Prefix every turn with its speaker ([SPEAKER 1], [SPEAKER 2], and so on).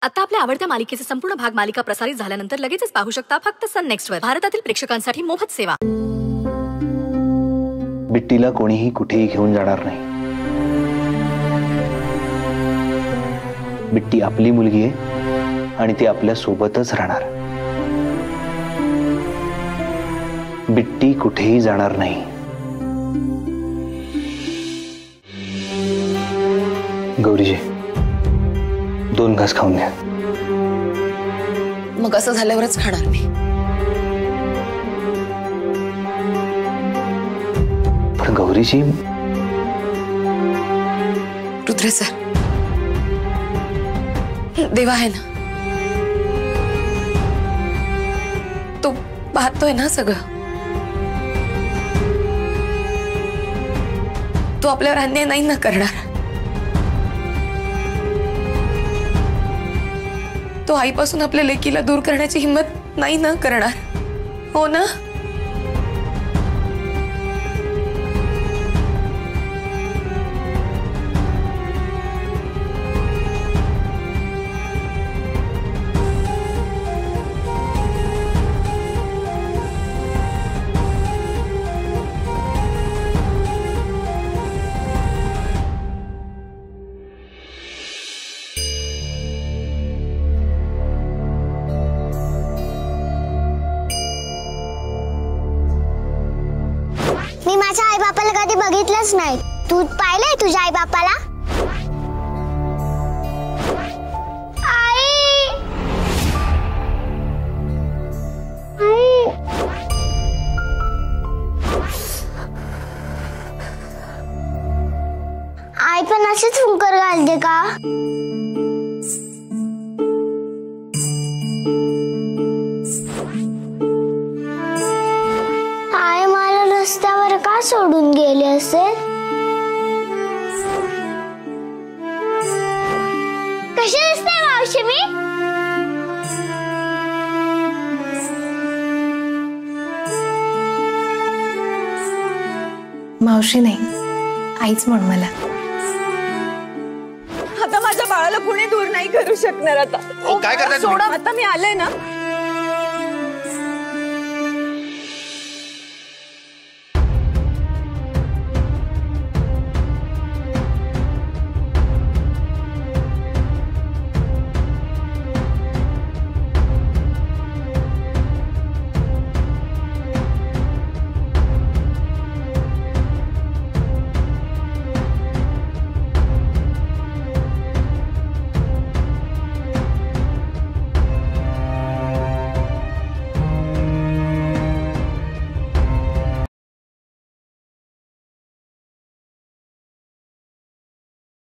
[SPEAKER 1] आता आपल्या आवडत्या मालिकेचे संपूर्ण भाग मालिका प्रसारित झाल्यानंतर लगेचच पाहू शकता फक्त सन नेक्स्ट वर. भारतातील प्रेक्षकांसाठी मोफत सेवा.
[SPEAKER 2] बिट्टीला कोणीही कुठेही घेऊन जाणार नाही. बिट्टी आपली मुलगी आहे आणि ती आपल्या सोबतच राहणार. बिट्टी कुठेही जाणार नाही. गौरीजी, 2 घास खाऊन घ्या.
[SPEAKER 3] मग असं झाल्यावरच खाणार मी.
[SPEAKER 2] पण गौरीजी,
[SPEAKER 3] रुद्र सर, देवा आहे ना, तो पाहतोय ना सगळं. तो आपल्यावर अन्याय नाही ना करणार. तो आईपासून आपल्या लेकीला दूर करण्याची हिम्मत नाही ना करणार, हो ना?
[SPEAKER 4] मी माझ्या आई बापाला कधी बघितलंच नाही. तू पाहिलंय तुझ्या आई बापाला? आई पण अशीच हुंकर घालते का? आई मला रस्त्यावर का सोडून गेले असेल? कशी दिसते मावशी मी?
[SPEAKER 3] मावशी नाही, आईच म्हण मला.
[SPEAKER 5] आता माझ्या बाळाला कुणी दूर नाही करू शकणार. आता
[SPEAKER 2] काय करताय तुम्ही?
[SPEAKER 5] आता मी आले ना,